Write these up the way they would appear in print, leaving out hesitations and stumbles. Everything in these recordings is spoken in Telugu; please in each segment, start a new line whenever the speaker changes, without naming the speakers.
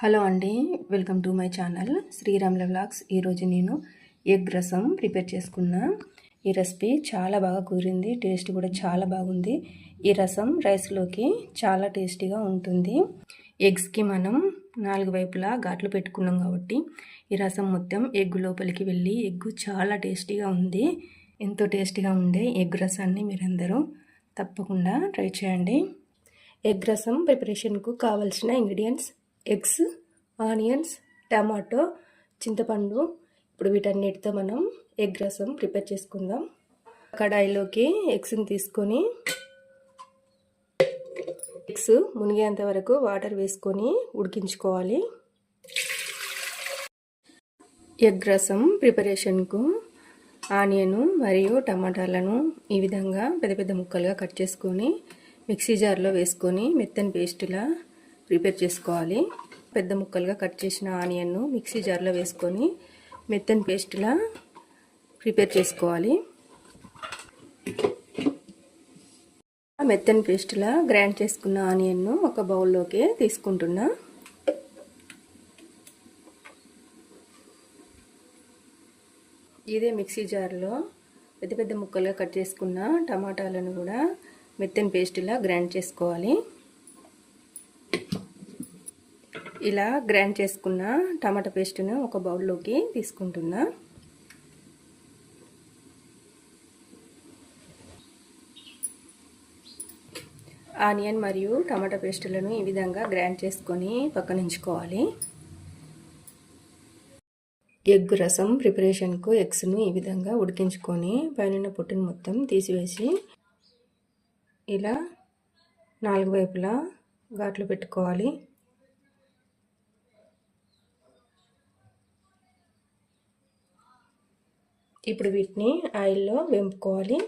హలో అండి, welcome to my channel Sriramula vlogs. ఈరోజు నేను ఎగ్ రసం ప్రిపేర్ చేసుకున్నా. ఈ రెసిపీ చాలా బాగా కుదిరింది, టేస్ట్ కూడా చాలా బాగుంది. ఈ రసం రైస్లోకి చాలా టేస్టీగా ఉంటుంది. ఎగ్స్కి మనం 4 వైపులా ఘాట్లు పెట్టుకున్నాం కాబట్టి ఈ రసం మొత్తం ఎగ్ లోపలికి వెళ్ళి ఎగ్ చాలా టేస్టీగా ఉంది. ఎంతో టేస్టీగా ఉండే ఎగ్ రసాన్ని మీరందరూ తప్పకుండా ట్రై చేయండి. ఎగ్ రసం ప్రిపరేషన్కు కావాల్సిన ఇంగ్రీడియంట్స్: ఎగ్స్, ఆనియన్స్, టమాటో, చింతపండు. ఇప్పుడు వీటన్నిటితో మనం ఎగ్ రసం ప్రిపేర్ చేసుకుందాం. కడాయిలోకి ఎగ్స్ని తీసుకొని ఎగ్స్ మునిగేంత వరకు వాటర్ వేసుకొని ఉడికించుకోవాలి. ఎగ్ రసం ప్రిపరేషన్కు ఆనియన్ మరియు టమాటాలను ఈ విధంగా పెద్ద పెద్ద ముక్కలుగా కట్ చేసుకొని మిక్సీ జార్లో వేసుకొని మెత్తని పేస్టులా ప్రిపేర్ చేసుకోవాలి. పెద్ద ముక్కలుగా కట్ చేసిన ఆనియన్ను మిక్సీ జార్లో వేసుకొని మెత్తని పేస్టులా ప్రిపేర్ చేసుకోవాలి. మెత్తని పేస్టులా గ్రైండ్ చేసుకున్న ఆనియన్ను ఒక బౌల్లోకి తీసుకుంటున్నా. ఇదే మిక్సీ జార్లో పెద్ద పెద్ద ముక్కలుగా కట్ చేసుకున్న టమాటాలను కూడా మెత్తని పేస్టులా గ్రైండ్ చేసుకోవాలి. ఇలా గ్రైండ్ చేసుకున్న టమాటా పేస్ట్ను ఒక బౌల్లోకి తీసుకుంటున్నా. ఆనియన్ మరియు టమాటా పేస్టులను ఈ విధంగా గ్రైండ్ చేసుకొని పక్కన ఉంచుకోవాలి. ఎగ్ రసం ప్రిపరేషన్కు ఎగ్స్ను ఈ విధంగా ఉడికించుకొని పైన పొట్టును మొత్తం తీసివేసి ఇలా 4 వైపులా ఘాట్లు పెట్టుకోవాలి. ఇప్పుడు వీటిని ఆయిల్లో వేపుకోవాలి.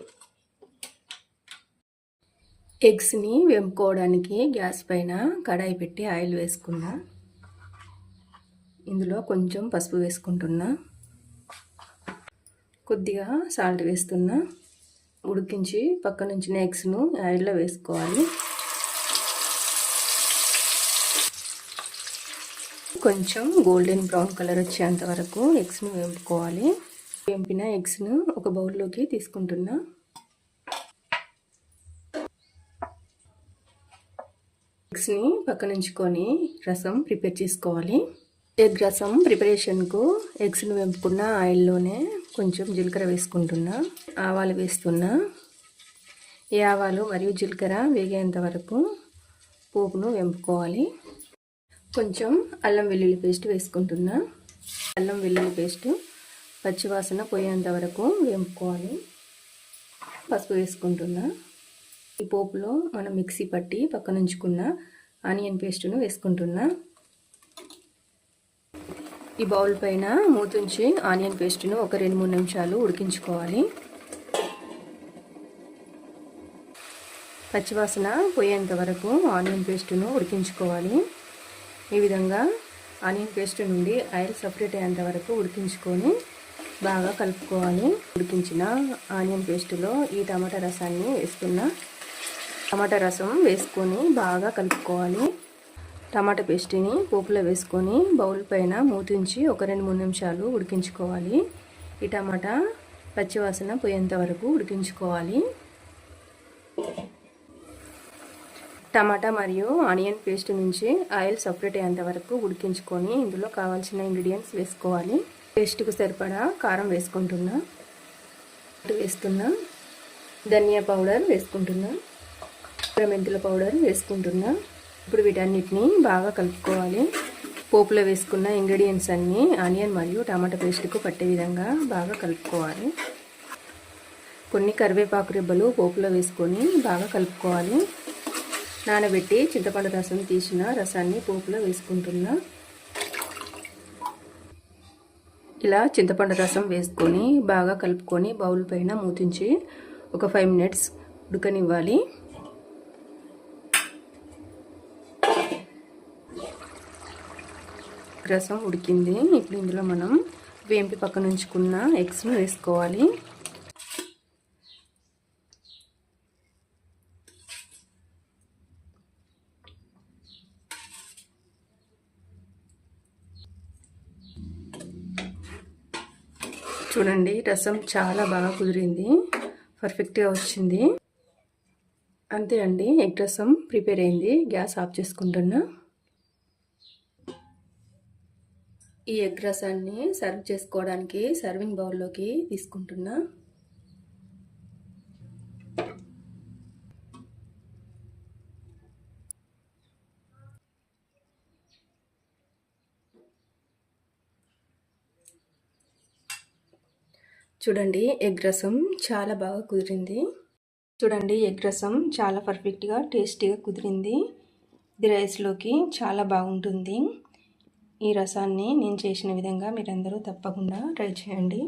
ఎగ్స్ని వేపుకోవడానికి గ్యాస్ పైన కడాయి పెట్టి ఆయిల్ వేసుకున్నా. ఇందులో కొంచెం పసుపు వేసుకుంటున్నా, కొద్దిగా సాల్ట్ వేస్తున్నా. ఉడికించి పక్కన ఉంచిన ఎగ్స్ను ఆయిల్లో వేసుకోవాలి. కొంచెం గోల్డెన్ బ్రౌన్ కలర్ వచ్చేంత వరకు ఎగ్స్ను వేపుకోవాలి. వేపిన ఎగ్స్ను ఒక బౌల్లోకి తీసుకుంటున్నా. ఎగ్స్ని పక్కన ఉంచుకొని రసం ప్రిపేర్ చేసుకోవాలి. ఎగ్ రసం ప్రిపరేషన్కు ఎగ్స్ను వేపుకున్న ఆయిల్లోనే కొంచెం జీలకర్ర వేసుకుంటున్నా, ఆవాలు వేస్తున్నా. ఈ ఆవాలు మరియు జీలకర్ర వేగేంత వరకు పోపును వేపుకోవాలి. కొంచెం అల్లం వెల్లుల్లి పేస్ట్ వేసుకుంటున్నా. అల్లం వెల్లుల్లి పేస్ట్ పచ్చివాసన పోయేంత వరకు వేపుకోవాలి. పసుపు వేసుకుంటున్నా. ఈ పోపులో మనం మిక్సీ పట్టి పక్కన ఉంచుకున్న ఆనియన్ పేస్టును వేసుకుంటున్నా. ఈ బౌల్ పైన మూతుంచి ఆనియన్ పేస్టును ఒక 2-3 నిమిషాలు ఉడికించుకోవాలి. పచ్చివాసన పోయేంత వరకు ఆనియన్ పేస్టును ఉడికించుకోవాలి. ఈ విధంగా ఆనియన్ పేస్ట్ నుండి ఆయిల్ సపరేట్ అయ్యేంత వరకు ఉడికించుకొని బాగా కలుపుకోవాలి. ఉడికించిన ఆనియన్ పేస్టులో ఈ టమాటా రసాన్ని వేస్తున్నా. టమాటా రసం వేసుకొని బాగా కలుపుకోవాలి. టమాటా పేస్ట్ని పోపులో వేసుకొని బౌల్ పైన మూతుంచి ఒక 2-3 నిమిషాలు ఉడికించుకోవాలి. ఈ టమాటా పచ్చివాసన పోయేంత వరకు ఉడికించుకోవాలి. టమాటా మరియు ఆనియన్ పేస్ట్ నుంచి ఆయిల్ సపరేట్ అయ్యేంత వరకు ఉడికించుకొని ఇందులో కావాల్సిన ఇంగ్రీడియంట్స్ వేసుకోవాలి. పేస్ట్కు సరిపడా కారం వేసుకుంటున్నా, ధనియా పౌడర్ వేసుకుంటున్నా, మెంతుల పౌడర్ వేసుకుంటున్నా. ఇప్పుడు వీటన్నిటిని బాగా కలుపుకోవాలి. పోపులో వేసుకున్న ఇంగ్రీడియంట్స్ అన్నీ ఆనియన్ మరియు టమాటా పేస్ట్కు పట్టే విధంగా బాగా కలుపుకోవాలి. కొన్ని కరివేపాకు రెబ్బలు పోపులో వేసుకొని బాగా కలుపుకోవాలి. నానబెట్టి చింతపండు రసం తీసిన రసాన్ని పోపులో వేసుకుంటున్నా. ఇలా చింతపండు రసం వేసుకొని బాగా కలుపుకొని బౌల్ పైన మూతించి ఒక 5 మినిట్స్ ఉడకనివ్వాలి. రసం ఉడికింది. ఇప్పుడు ఇందులో మనం వేంపి పక్కన ఉంచుకున్న ఎగ్స్ను వేసుకోవాలి. చూడండి, రసం చాలా బాగా కుదిరింది, పర్ఫెక్ట్గా వచ్చింది. అంతే అండి, ఎగ్ రసం ప్రిపేర్ అయింది. గ్యాస్ ఆఫ్ చేసుకుంటున్నా. ఈ ఎగ్ రసాన్ని సర్వ్ చేసుకోవడానికి సర్వింగ్ బౌల్లోకి తీసుకుంటున్నా. చూడండి, ఎగ్ రసం చాలా బాగా కుదిరింది. చూడండి, ఎగ్ రసం చాలా పర్ఫెక్ట్గా టేస్టీగా కుదిరింది. ఇది రైస్లోకి చాలా బాగుంటుంది. ఈ రసాన్ని నేను చేసిన విధంగా మీరందరూ తప్పకుండా ట్రై చేయండి.